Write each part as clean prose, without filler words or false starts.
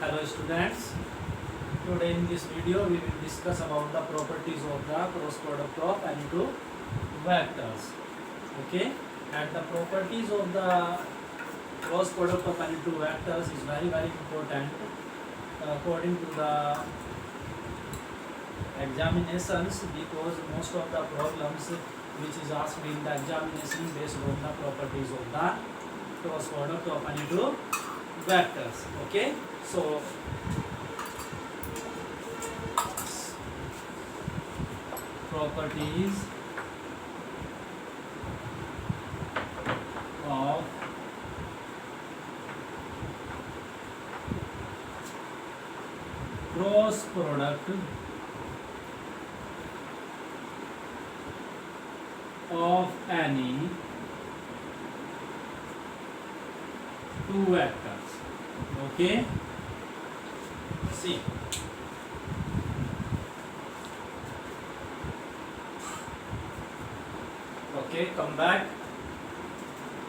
Hello students, today in this video we will discuss about the properties of the cross product of any two vectors. Okay, and the properties of the cross product of any two vectors is very important according to the examinations, because most of the problems which is asked in the examination based on the properties of the cross product of any two vectors. Okay, so properties of cross product of any two vectors. Okay, see, okay, come back.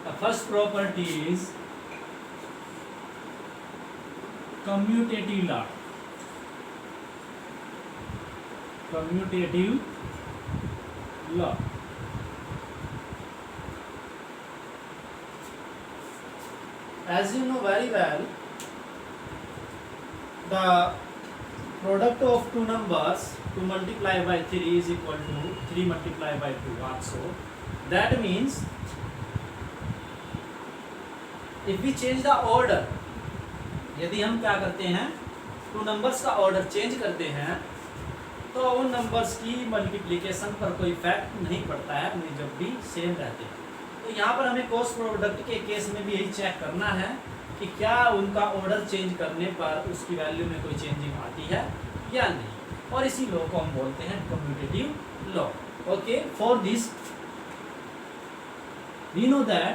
The first property is commutative law. Commutative law. As you know very well, the product of two numbers 2 multiplied by 3 is equal to 3 multiplied by 2 also. That means if we change the order, यदि हम क्या करते हैं two numbers का order change करते हैं तो उन नंबर्स की मल्टीप्लिकेशन पर कोई इफेक्ट नहीं पड़ता है, उन्हें जब भी सेम रहते हैं। तो यहाँ पर हमें क्रॉस प्रोडक्ट के केस में भी यही चेक करना है कि क्या उनका ऑर्डर चेंज करने पर उसकी वैल्यू में कोई चेंजिंग आती है या नहीं, और इसी लॉ को हम बोलते हैं commutative law. Okay, for this we know that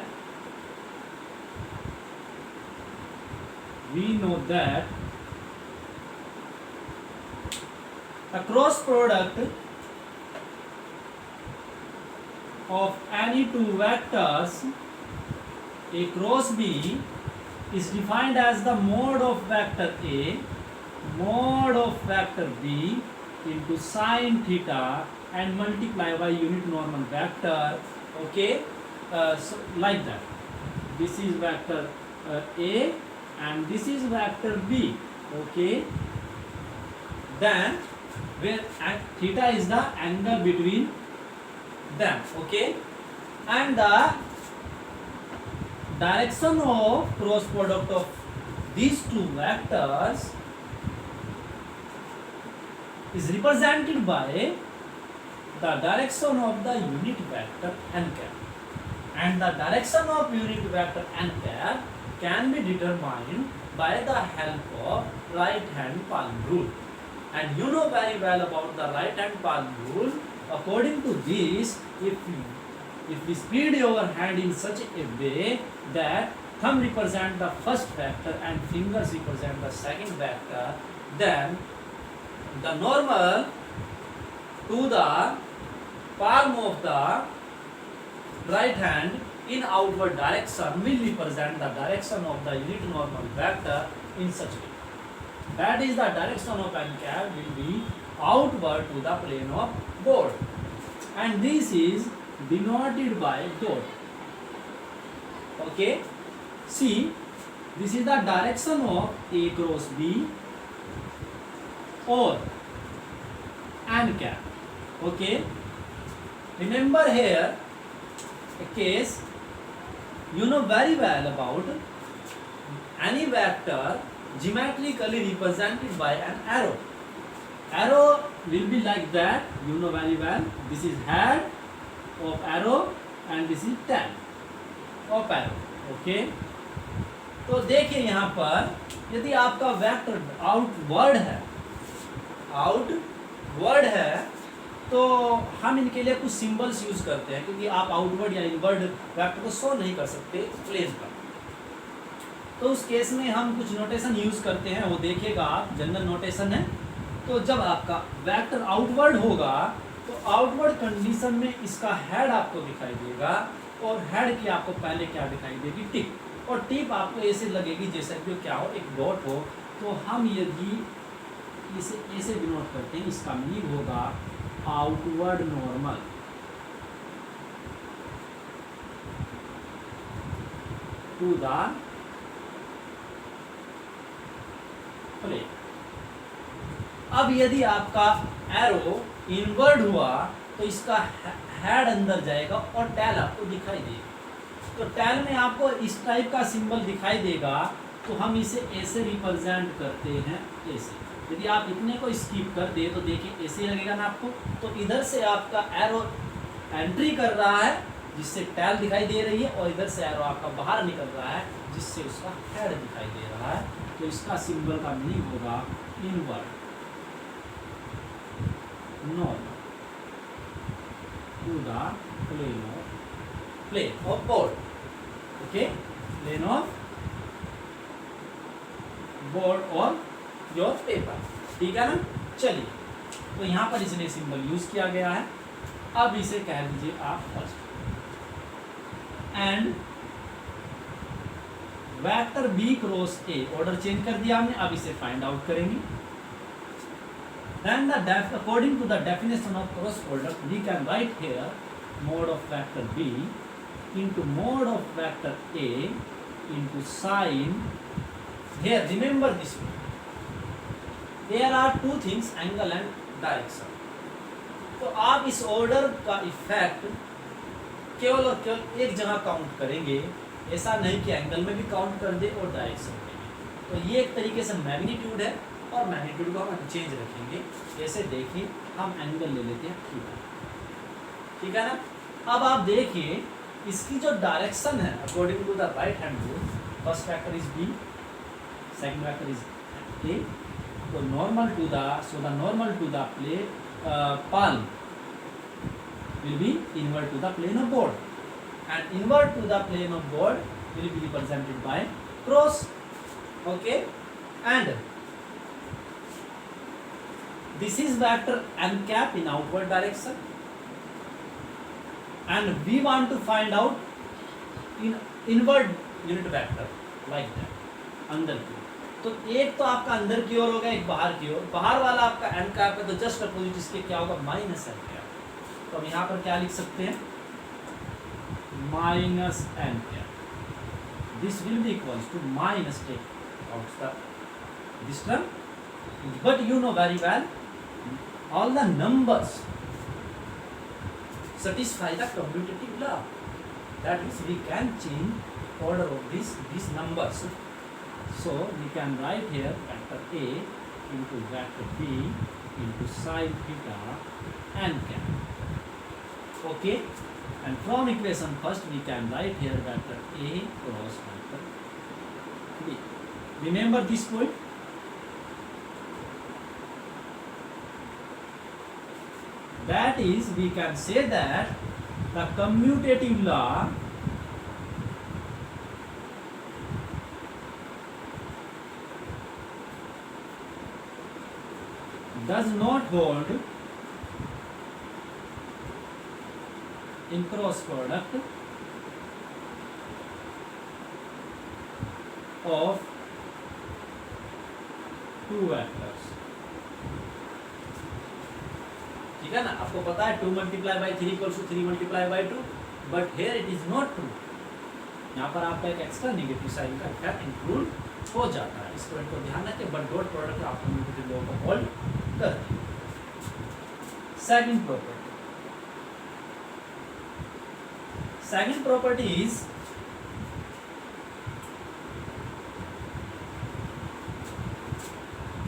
a cross product of any two vectors A cross B is defined as the mode of vector A mod of vector B into sin theta and multiply by unit normal vector. Okay, so like that, this is vector A and this is vector B. Okay, then where theta is the angle between them. Okay, and the direction of cross product of these two vectors is represented by the direction of the unit vector n cap, and the direction of unit vector n cap can be determined by the help of right hand palm rule. And you know very well about the right hand palm rule. According to this, if we spread your hand in such a way that thumb represent the first vector and fingers represent the second vector, then the normal to the palm of the right hand in outward direction will represent the direction of the unit normal vector in such way. That is, the direction of n cap will be outward to the plane of board, and this is denoted by dot. Okay, see, this is the direction of A cross B or n cap. Okay, remember here a case you know very well about any vector geometrically represented by an arrow. Arrow will be like that, you know very well. This is head of arrow and this is tail of arrow. Okay, तो देखिए यहाँ पर यदि आपका vector outward है तो हम इनके लिए कुछ सिंबल्स यूज करते हैं, क्योंकि आप आउटवर्ड या इनवर्ड वेक्टर को शो नहीं कर सकते प्लेन पर। तो उस केस में हम कुछ नोटेशन यूज करते हैं, वो देखिएगा आप, जनरल नोटेशन है। तो जब आपका वेक्टर आउटवर्ड होगा तो आउटवर्ड कंडीशन में इसका हेड आपको दिखाई देगा और हेड की आपको पहले क्या दिखाई देगी, टिप। और टिप आपको ऐसे लगेगी जैसे कि क्या हो, एक डॉट हो तो हम यदि इसे ऐसे डिनोट करते हैं, इसका मीनिंग होगा outward normal to the plane. अब यदि आपका एरो इनवर्ड हुआ तो इसका हेड अंदर जाएगा और टेल आपको दिखाई देगा। तो टेल में आपको इस टाइप का सिंबल दिखाई देगा, तो हम इसे ऐसे रिप्रेजेंट करते हैं, ऐसे। यदि आप इतने को स्किप कर दे तो देखिए ऐसे लगेगा ना आपको। तो इधर से आपका एरो एंट्री कर रहा है जिससे टेल दिखाई दे रही है, और इधर से एरो आपका बाहर निकल रहा है जिससे उसका हेड दिखाई दे रहा है। तो इसका सिंबल का मीनिंग होगा inward normal to the plane of board. Okay, plane of board और योर पेपर, ठीक है ना। चलिए, तो यहाँ पर इसने सिंबल यूज किया गया है। अब इसे कह दीजिए आप first, and vector B cross A, order change कर दिया हमने, अब इसे फाइंड आउट करेंगे। Then according to the definition of cross product, we can write here mode of vector b into mode of vector a into sign. Here remember this one. There are two things, angle and direction. तो आप इस order का effect केवल और केवल एक जगह count करेंगे, ऐसा नहीं कि एंगल में भी काउंट कर दे और डायरेक्शन में भी। तो ये एक तरीके से मैग्नीट्यूड है, और मैग्नीट्यूड को हम चेंज रखेंगे। जैसे देखिए, हम एंगल ले लेते हैं थीटा, ठीक है ना। अब आप देखिए इसकी जो डायरेक्शन है according to the right hand rule, first vector is B, second vector is A. तो normal to the, so the normal to the play palm will be inward to the plane of board, and inward to the plane of board will be represented by cross. Okay, and this is vector n cap in outward direction, and we want to find out in inward unit vector like that, अंदर की। तो एक तो आपका अंदर की ओर होगा, एक बाहर की ओर। बाहर वाला आपका n कैप है, तो जस्ट अपोजिट इसके क्या होगा, माइनस n कैप। तो हम यहाँ पर क्या लिख सकते हैं, minus n cap. This will be equals to minus take out the this term, but you know very well all the numbers satisfy the commutative law. That means we can change order of these numbers. So we can write here vector A into vector B into sin theta n cap. Okay, and from equation first we can write here vector A cross vector B. Remember this point. That is, we can say that the commutative law does not hold in cross product of two vectors. ठीक है ना, आपको पता है 2 multiply by 3 equals to 3 multiply by 2, but here it is not true. यहाँ पर आपका एक एक्स्ट्रा नेगेटिव साइन का इफेक्ट इंक्लूड हो जाता है, इस पॉइंट को ध्यान रखें। बट डॉट प्रोडक्ट आपको नेगेटिव लॉ को होल्ड कर दें। Second property is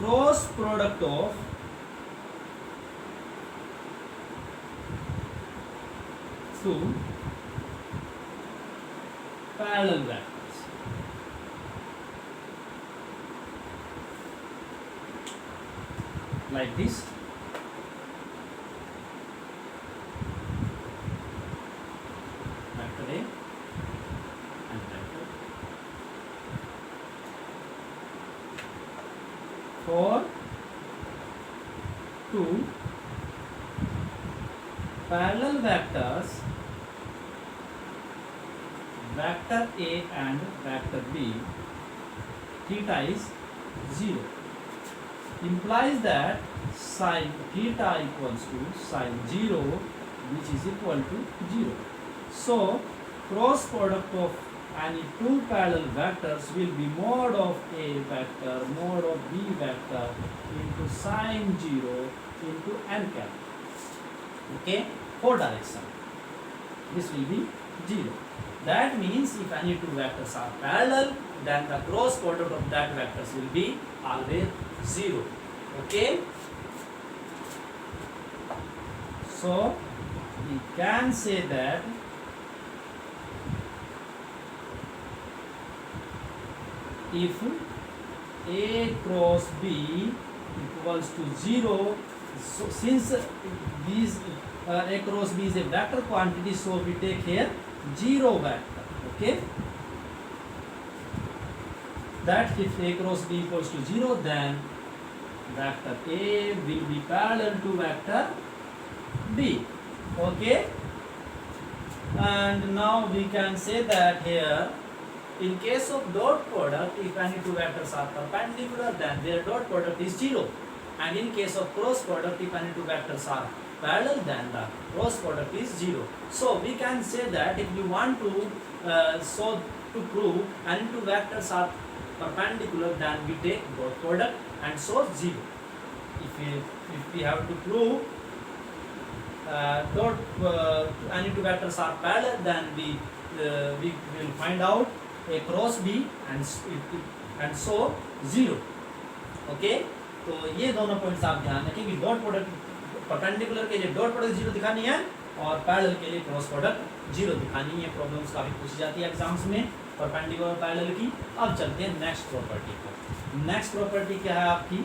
cross product of two parallel vectors. Like this. Vector A and vector. For two parallel vectors, vector A and vector B, theta is 0 implies that sin theta equals to sin 0, which is equal to 0. So cross product of any two parallel vectors will be mod of A vector mod of B vector into sin 0 into n cap. Okay, for direction this will be 0. That means if any two vectors are parallel, then the cross product of that vectors will be always 0. Okay, so we can say that if A cross B equals to 0, so since these A cross B is a vector quantity, so we take here 0 vector. Okay, that if A cross B equals to 0, then vector A will be parallel to vector B. Okay, and now we can say that here in case of dot product, if any two vectors are perpendicular, then their dot product is 0, and in case of cross product, if any two vectors are parallel, then the cross product is 0. So we can say that if you want to to prove any two vectors are perpendicular, then we take dot product and so 0. If we have to prove any two vectors are parallel, then we will find out A cross B and so 0. Okay, तो ये दोनों points आप ध्यान रखें कि dot product perpendicular के लिए dot product 0 दिखानी है और पैरेलल के लिए क्रॉस प्रोडक्ट 0 दिखानी है. प्रॉब्लम्स काफी पूछी जाती है एग्जाम्स में परपेंडिकुलर और पैरेलल की. अब चलते हैं नेक्स्ट प्रॉपर्टी को. नेक्स्ट प्रॉपर्टी क्या है आपकी?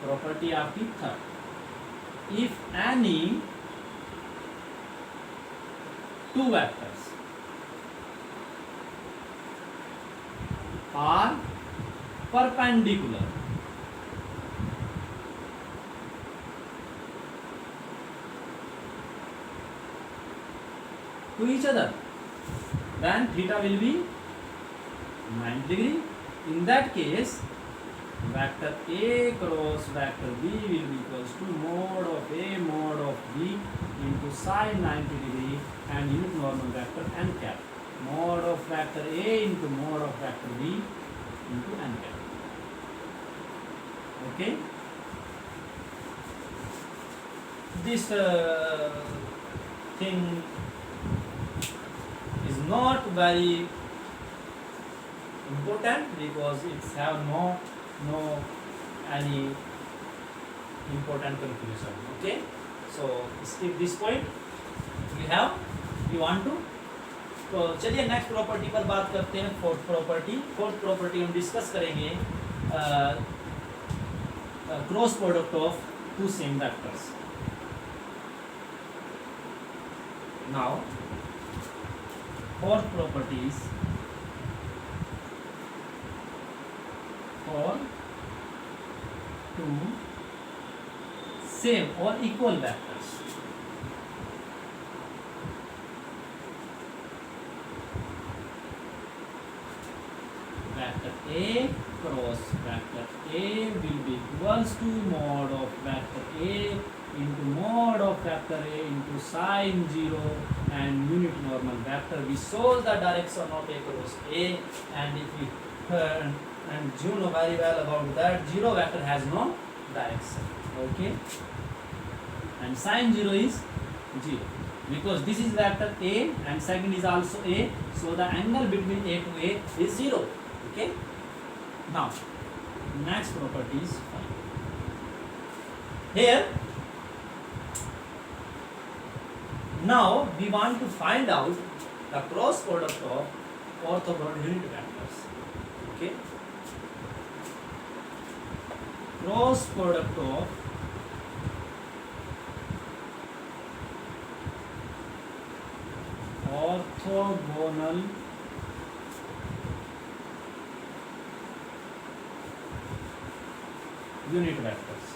प्रॉपर्टी आपकी third. If any two vectors are perpendicular to each other, then theta will be 90 degree. In that case, vector A cross vector B will be equals to mod of A mod of B into sin 90 degree and unit normal vector n cap. Mod of vector A into mod of vector B into n cap. Okay, this thing is not very important because it's have no any important conclusion. Okay, so skip this point. You want to. तो चलिए next property पर बात करते हैं. Fourth property हम discuss करेंगे cross product of two same vectors. Now fourth property is for two same और equal vectors. Vector A cross vector A will be equals to mod of vector A into mod of vector A into sin 0 and unit normal vector. We shows the direction of A cross A, and if we and you know very well about that, 0 vector has no direction. Okay, and sin 0 is 0 because this is vector A and second is also A, so the angle between A to A is 0. Okay, now next property is here. Now we want to find out the cross product of orthogonal unit vectors. Okay, cross product of orthogonal unit vectors.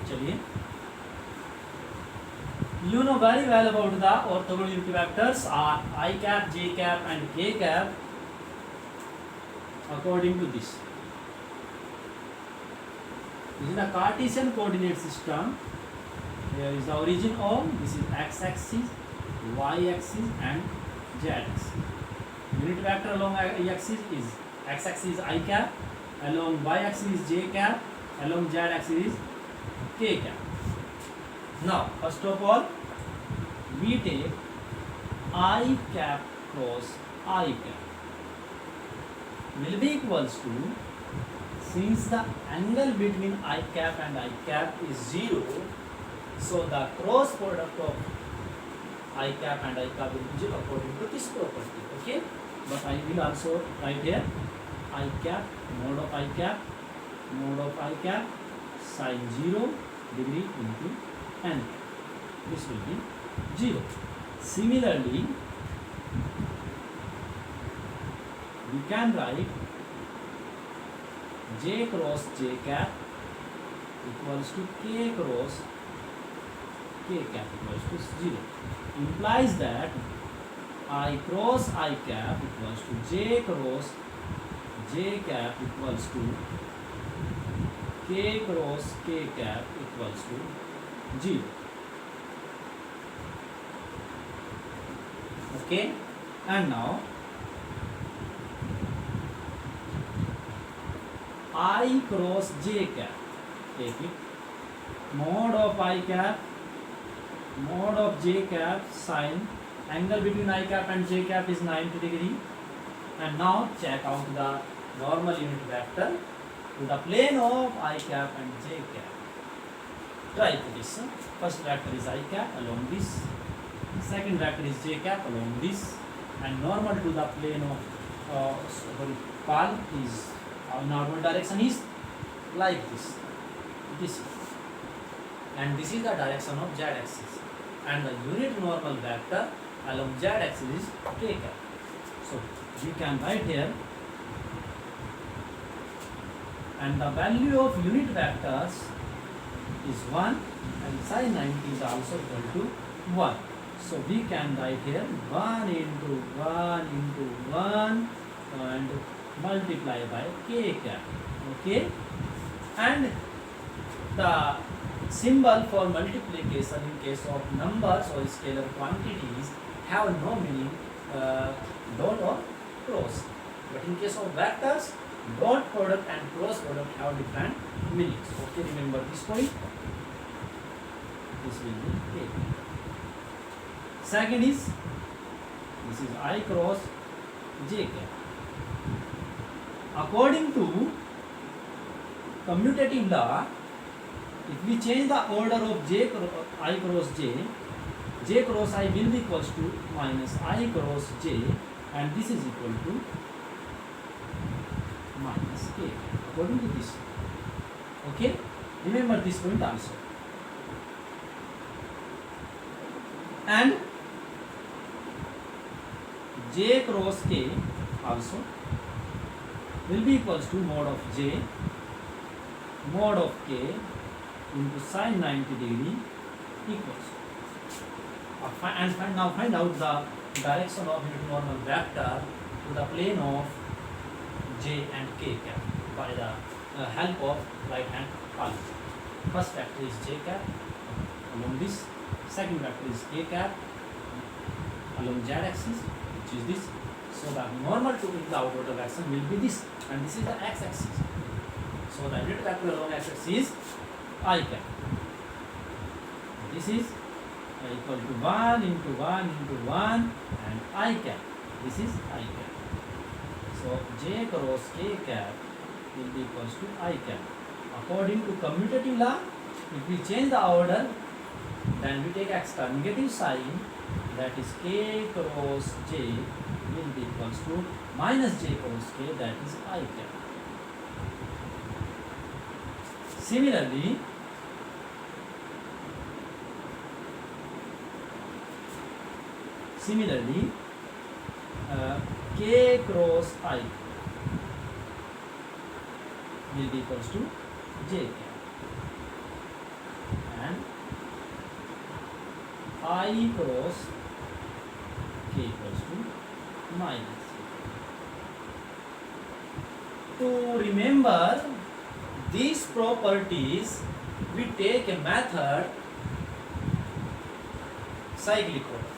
चलिए You know very well about the orthogonal unit vectors are I cap, j cap, and k cap according to this. This is the Cartesian coordinate system. Here is the origin O. This is x-axis, y-axis, and z-axis. Unit vector along x-axis is I cap, along y-axis is j cap, along z-axis is k cap. Now, first of all, we take I cap cross I cap will be equals to, since the angle between I cap and I cap is 0, so the cross product of I cap and I cap will be 0 according to this property. Okay, but I will also write here I cap mod of I cap sine 0 degree into n. This will be 0. Similarly, we can write j cross j cap equals to k cross k cap equals to 0. Implies that I cross I cap equals to j cross j cap equals to k cross k cap equals to 0. Okay, and now I cross j cap, take it, mod of I cap, mod of j cap sine, angle between I cap and j cap is 90 degree, and now check out the normal unit vector to the plane of I cap and j cap. Try this. First vector is I cap along this, second vector is j cap along this, and normal to the plane of pal is normal direction is like this. And this is the direction of z axis, and the unit normal vector along z axis is k cap. So we can write here, and the value of unit vectors is 1, and sine 90 is also equal to 1. So we can write here 1 into 1 into 1 and multiply by k cap. Okay, and the symbol for multiplication in case of numbers or scalar quantities have no meaning, dot or cross, but in case of vectors, dot product and cross product have different meanings. Okay, remember this point. This will be k. Second is, this is I cross j cap. According to commutative law, if we change the order of I cross j cross I will be equals to minus I cross j, and this is equal to minus k, according to this. Okay, remember this point also. And j cross k also will be equals to mod of j mod of k into sine 90 degree equals. And now find out the direction of unit normal vector to the plane of j and k cap by the help of right hand column. First vector is j cap along this, second vector is k cap along z axis, which is this. So the normal to in the outward direction will be this, and this is the x axis. So the unit vector along x axis is I cap. This is equal to 1 into 1 into 1 and I cap. This is I cap. So j cross k cap will be equals to I cap. According to commutative law, if we change the order, then we take extra negative sign, that is k cross j will be equals to minus j cross k, that is I cap. Similarly, k cross I will be equals to j cap, and I cross k equals to minus. To remember these properties, we take a method cyclic order.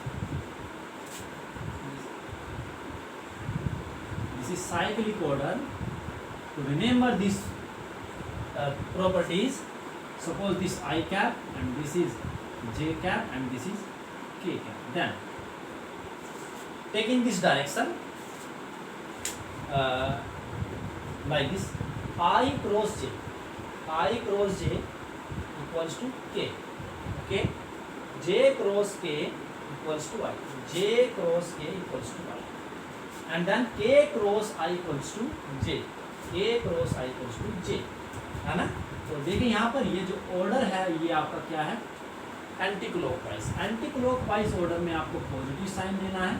This is cyclic order. To remember these properties, suppose this I cap and this is j cap and this is k cap. Then taking this direction like this, I cross j equals to k. Okay, j cross k equals to I, j cross k equals to I, and then k cross I equals to j, k cross I equals to j, है ना. तो देखिए यहाँ पर ये जो order है ये आपका क्या है, anti clockwise. Anti clockwise order में आपको पॉजिटिव साइन देना है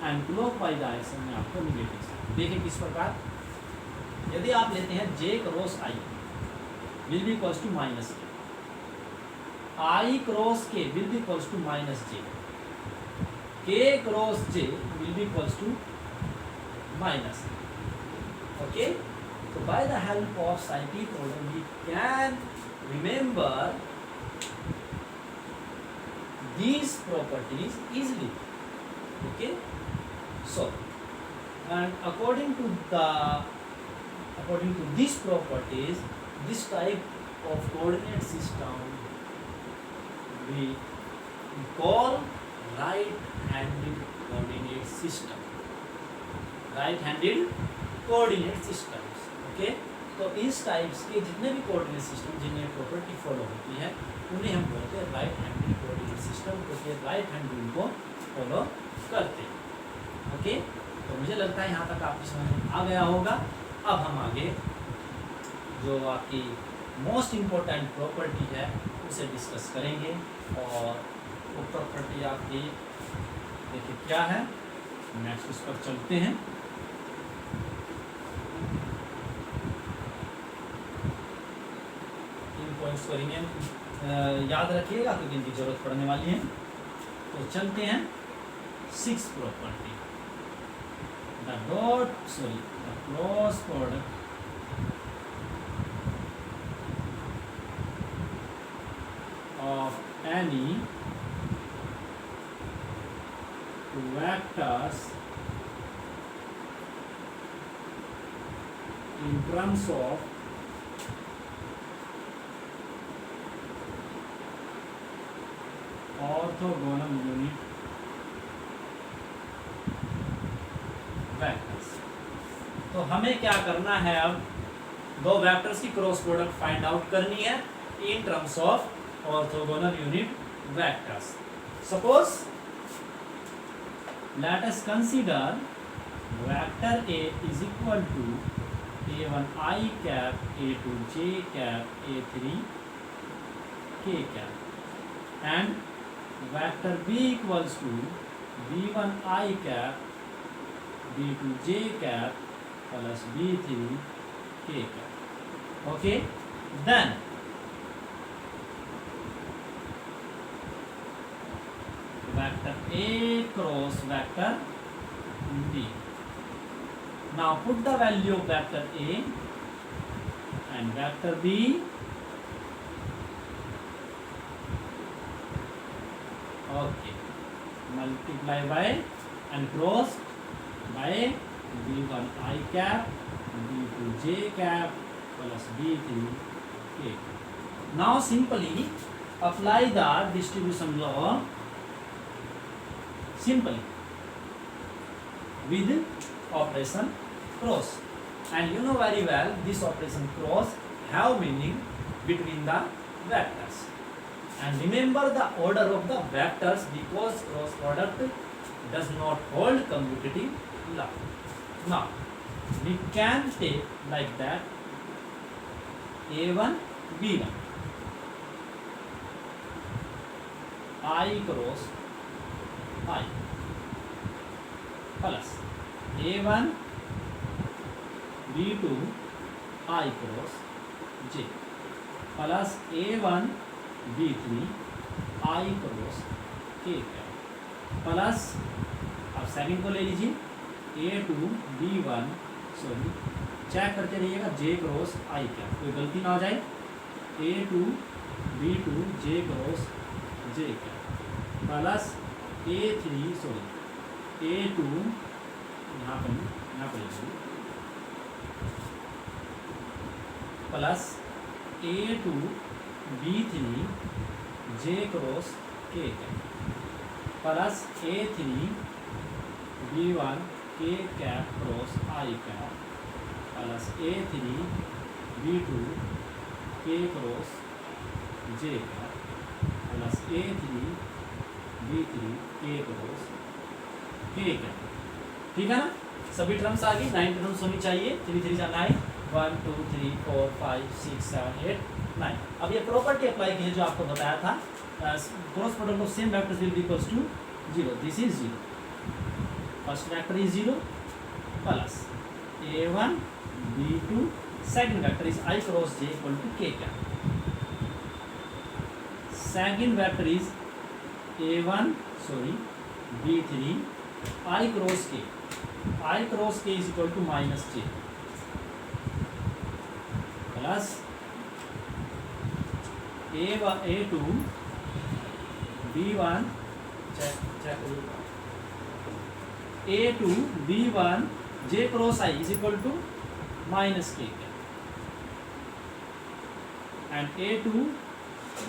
एंड क्लॉकवाइज डायरेक्शन में आपको निगेटिव साइन. देखिए किस प्रकार, यदि आप लेते हैं j cross i will be equals to minus k, I cross k will be equals to minus j, k cross j will be equals to minus. Okay, so by the help of cyclic order we can remember these properties easily. Okay, so and according to these properties, this type of coordinate system we call right-handed coordinate system. Right-handed coordinate systems. Okay, तो इस types के जितने भी coordinate system जिनमें property follow होती है उन्हें हम बोलते हैं राइट हैंडेड कोऑर्डिनेट सिस्टम, क्योंकि राइट हैंड रूल को फॉलो करते हैं. ओके, तो मुझे लगता है यहाँ तक आपकी समझ में आ गया होगा. अब हम आगे जो आपकी मोस्ट इम्पोर्टेंट प्रॉपर्टी है उसे डिस्कस करेंगे. और वो प्रॉपर्टी आपकी देखिए क्या है, नेक्स्ट उस पर चलते हैं. पॉइंट्स को याद रखिएगा क्योंकि इनकी जरूरत पड़ने वाली है. तो चलते हैं 6 property. The cross product of any vectors in terms of orthogonal unit vectors. तो हमें क्या करना है, अब दो वेक्टर्स की क्रॉस प्रोडक्ट फाइंड आउट करनी है in terms of orthogonal unit vectors. Suppose let us consider vector A is equal to a1 I cap, a2 j cap, a3 k cap and vector B equals to b1 I cap, b2 j cap plus b3 k cap. Okay, then vector A cross vector B. Now put the value of vector A and vector B okay, multiply by and cross by b1 I cap, b2 j cap plus b3 k. Now simply apply the distribution law simply with operation cross, and you know very well this operation cross have meaning between the vectors. And remember the order of the vectors because cross product does not hold commutative law. Now we can take like that a1 b1 I cross I plus a1 b2 I cross j plus a1 b3 I cross k. के cap plus, अब second को ले लीजिए A2B1, sorry check करते रहिएगा, J cross I cap, कोई गलती ना हो जाए, A2B2 J cross J cap plus A3 sorry A2 यहाँ पर लीजिए plus A2B3 J cross K cap plus A3B1 K cap cross I cap plus A3B2 K cross J cap plus A3B3 K cross K cap. ठीक है ना, सभी terms आ गई, 9 terms होनी चाहिए, 3 3 जा 9, 1 2 3 4 5 6 7 8 9। अब ये प्रॉपर्टी अप्लाई कीजिए जो आपको बताया था, cross product of same vectors will be equals to 0, this is 0, first vector is 0 plus A1 B2, second vector is I cross J equal to K cap, second vector is A1 sorry B3 I cross K, I cross K is equal to minus J plus A2 B1 A2 B1 J cross I is equal to minus K and A2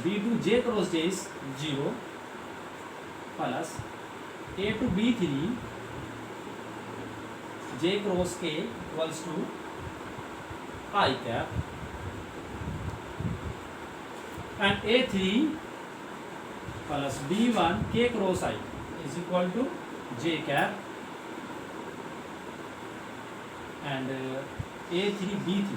B2 J cross J is 0 plus A2 B3 J cross K equals to I cap and A3 plus B1 K cross I is equal to J cap and A3 B3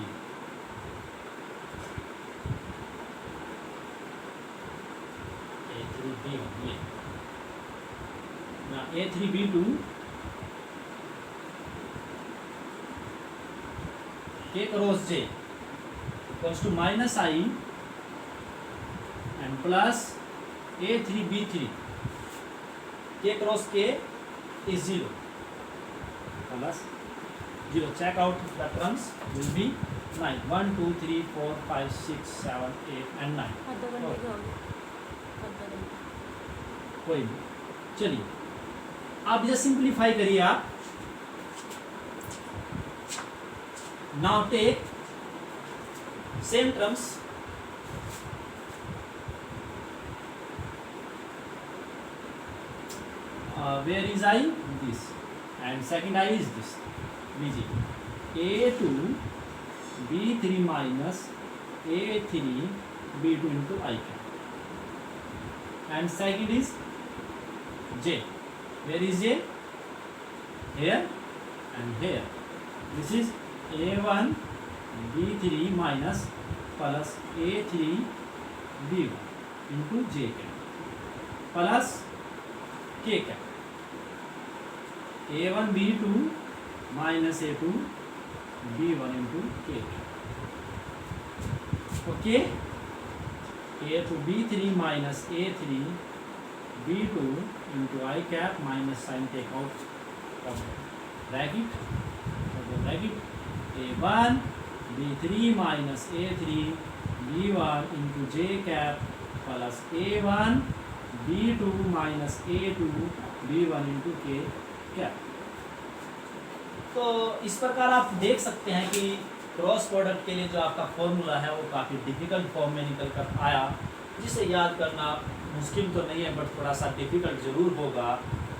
A3B1 ये ना A3B2 K cross J equals to minus I and plus A3B3 K cross K is 0 plus 0, check out the terms will be 9, 1 2 3 4 5 6 7 8 and 9, कोई नहीं, चलिए आप इसे simplify करिए आप, now take same terms, where is I, this, and second I is this, लीजिए A2 B3 minus A3 B2 into I cap and second is J, where is J, here and here, this is A1 B3 minus plus A3 B1 into J cap plus K cap, A1 B2 minus A2 B1 into K cap, okay, A2 B3 minus A3 B2 into I cap minus sign take out of bracket, A1 B3 minus A3 B1 into J cap plus A1 B2 minus A2 B1 into K cap। तो इस प्रकार आप देख सकते हैं कि cross product के लिए जो आपका फॉर्मूला है वो काफ़ी डिफिकल्ट फॉर्म में निकल कर आया, जिसे याद करना मुश्किल तो नहीं है बट थोड़ा सा डिफिकल्ट ज़रूर होगा।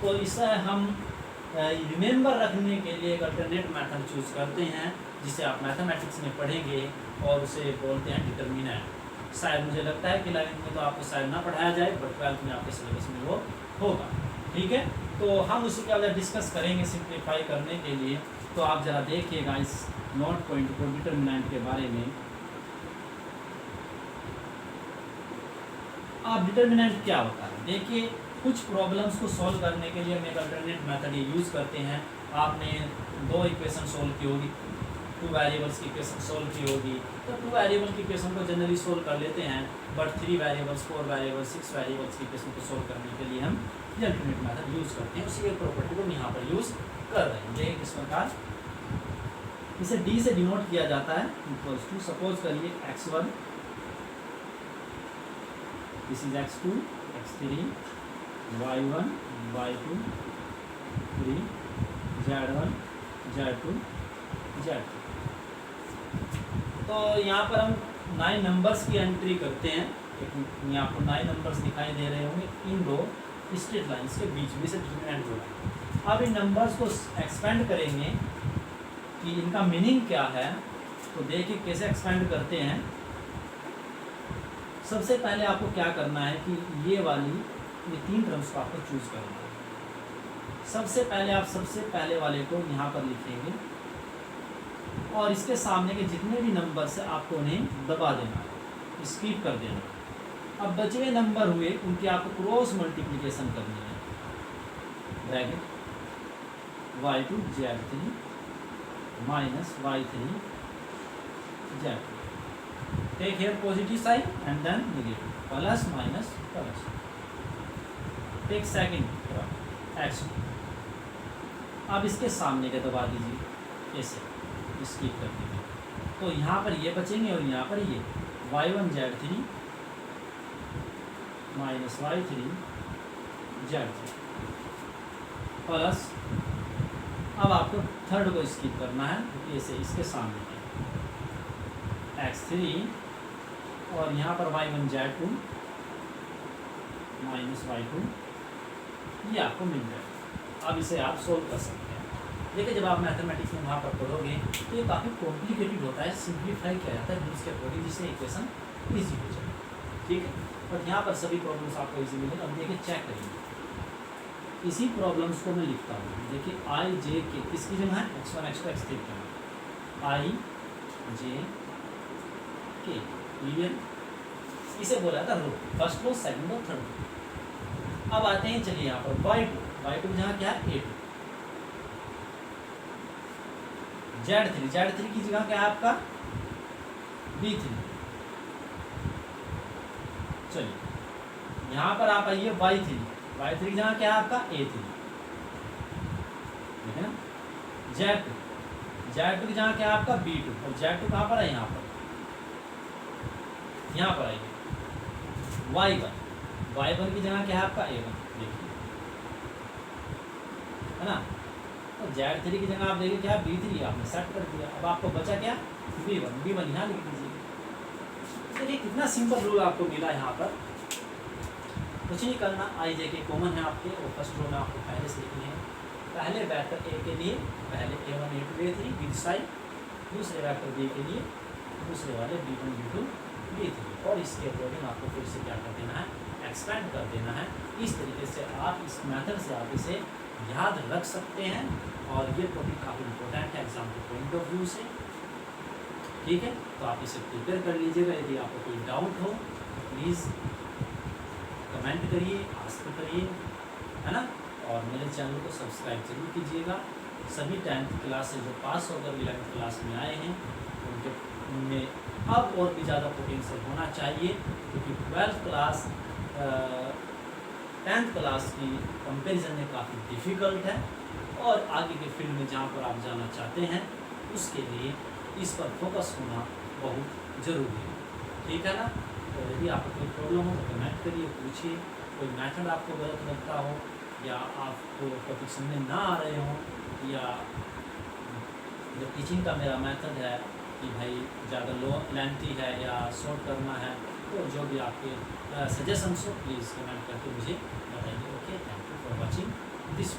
तो इसे हम रिमेंबर रखने के लिए एक अल्टरनेट मेथड चूज़ करते हैं जिसे आप मैथमेटिक्स में पढ़ेंगे और उसे बोलते हैं डिटर्मिनेंट। शायद मुझे लगता है कि 11th में तो आपको शायद ना पढ़ाया जाए बट 12th में आपके सिलेबस में वो होगा, ठीक है। तो हम उसी का डिस्कस करेंगे सिंप्लीफाई करने के लिए। तो आप ज़रा देखिएगा इस नोट पॉइंट को डिटर्मिनेंट के बारे में। आप डिटर्मिनेंट क्या होता है देखिए, कुछ प्रॉब्लम्स को सॉल्व करने के लिए हम एक अल्टरनेट मेथड यूज़ करते हैं। आपने 2 इक्वेशन सॉल्व की होगी, 2 वेरिएबल्स की इक्वेशन सोल्व की होगी, तो 2 वेरिएबल की इक्वेशन को जनरली सोल्व कर लेते हैं, बट 3 वेरिएबल्स 4 वेरिएबल्स 6 वेरिएबल्स की इक्वेशन को सोल्व करने के लिए हम ये अल्टरनेट मेथड यूज़ करते हैं। उसी एक प्रॉपर्टी को हम यहाँ पर यूज़ कर रहे हैं। ये किस प्रकार इसे डी से डिनोट किया जाता है, इक्वल्स टू सपोज करिए x1 this is x2 x3 y1 y2 3 z1 z2 z2। तो यहाँ पर हम 9 नंबर्स की एंट्री करते हैं। यहाँ पर 9 नंबर्स दिखाई दे रहे होंगे इन दो स्ट्रेट लाइन्स के बीच में से डिटरमिनेंट जोड़ा। अब इन नंबर्स को एक्सपेंड करेंगे कि इनका मीनिंग क्या है, तो देखिए कैसे एक्सपेंड करते हैं। सबसे पहले आपको क्या करना है कि ये 3 टर्म्स को आपको चूज करना है। सबसे पहले आप सबसे पहले वाले को यहाँ पर लिखेंगे और इसके सामने के जितने भी नंबर से आपको उन्हें दबा देना है, स्किप कर देना है। अब बचे हुए नंबर हुए उनकी आपको क्रॉस मल्टीप्लिकेशन करनी है। Bracket y2 z3 minus y3 z2, take here positive sign and then negative, plus minus plus, take second x2। अब इसके सामने के दबा दीजिए ऐसे, स्किप कर दीजिए। तो यहाँ पर ये बचेंगे और यहाँ पर ये y1 z3 minus y3 z3 plus, अब आपको थर्ड को स्किप करना है, ऐसे इसके सामने x3 और यहाँ पर y1 z2 माइनस y2, ये आपको मिल जाएगा। अब इसे आप सोल्व कर सकते हैं। देखिए जब आप मैथमेटिक्स में वहाँ पर पढ़ोगे तो ये काफ़ी कॉम्प्लिकेटेड होता है, सिंप्लीफाई किया जाता है रूल्स के अकॉर्डिंग, जिससे इक्वेशन ईजी हो जाए। ठीक है, और यहाँ पर सभी प्रॉब्लम्स आपको ईजी मिलेंगे। अब देखिए चेक करिए, इसी प्रॉब्लम्स को मैं लिखता हूँ। देखिए आई जे के किसकी जगह है, x1 x2 x3 की जगह आई जे के, क्लियर। इसे बोला था row, first row second row third row. अब आते हैं, चलिए यहाँ पर y2 की जगह क्या है a2, z3 की जगह क्या है आपका b3। चलिए यहाँ पर आप आइए y3 की जगह क्या है आपका a3, ठीक है ना। z2 की जगह क्या है आपका b2, और z2 कहाँ पर है, यहाँ पर आइए y1 की जगह क्या है आपका a1, देखिए है ना। तो z3 की जगह आप देखिए क्या b3 आपने सेट कर दिया। अब आपको बचा क्या b1 यहाँ लिख दीजिए। देखिए कितना सिंपल रूल आपको मिला यहाँ पर, कुछ नहीं करना। आई जे के कॉमन है आपके, और फर्स्ट रो में आपको पहले से लिखनी है। पहले वेक्टर ए के लिए पहले a1 a2 a3 with sign, दूसरे वेक्टर बी के लिए दूसरे वाले b1 b2 b3, और इसके अकॉर्डिंग आपको फिर से क्या कर देना है, एक्सपेंड कर देना है। इस तरीके से आप इस मेथड से आप इसे याद रख सकते हैं, और ये टॉपिक काफ़ी इंपॉर्टेंट है एग्जाम के पॉइंट ऑफ व्यू से। ठीक है, तो आप इसे प्रिपेयर कर लीजिएगा। यदि आपको कोई डाउट हो प्लीज़ कमेंट करिए, आस्क करिए, है ना। और मेरे चैनल को सब्सक्राइब जरूर कीजिएगा। सभी 10th क्लास से जो पास होकर 11th क्लास में आए हैं उनमें अब और भी ज़्यादा पोटेंशियल होना चाहिए, क्योंकि 12th क्लास 10th क्लास की कंपैरिजन में काफ़ी डिफ़िकल्ट है, और आगे के फील्ड में जहाँ पर आप जाना चाहते हैं उसके लिए इस पर फोकस होना बहुत ज़रूरी है। ठीक है ना। तो यदि आपको कोई प्रॉब्लम हो तो कमेंट करिए, पूछिए। कोई मेथड आपको गलत लगता हो, या आपको टॉपिक समझ ना आ रहे हो, या जो टीचिंग का मेरा मेथड है कि भाई ज़्यादा लो लेंथी है या शॉर्ट करना है, तो जो भी आपके सजेशंस हो प्लीज़ कमेंट करके मुझे बताइए। Okay, thank you for watching this.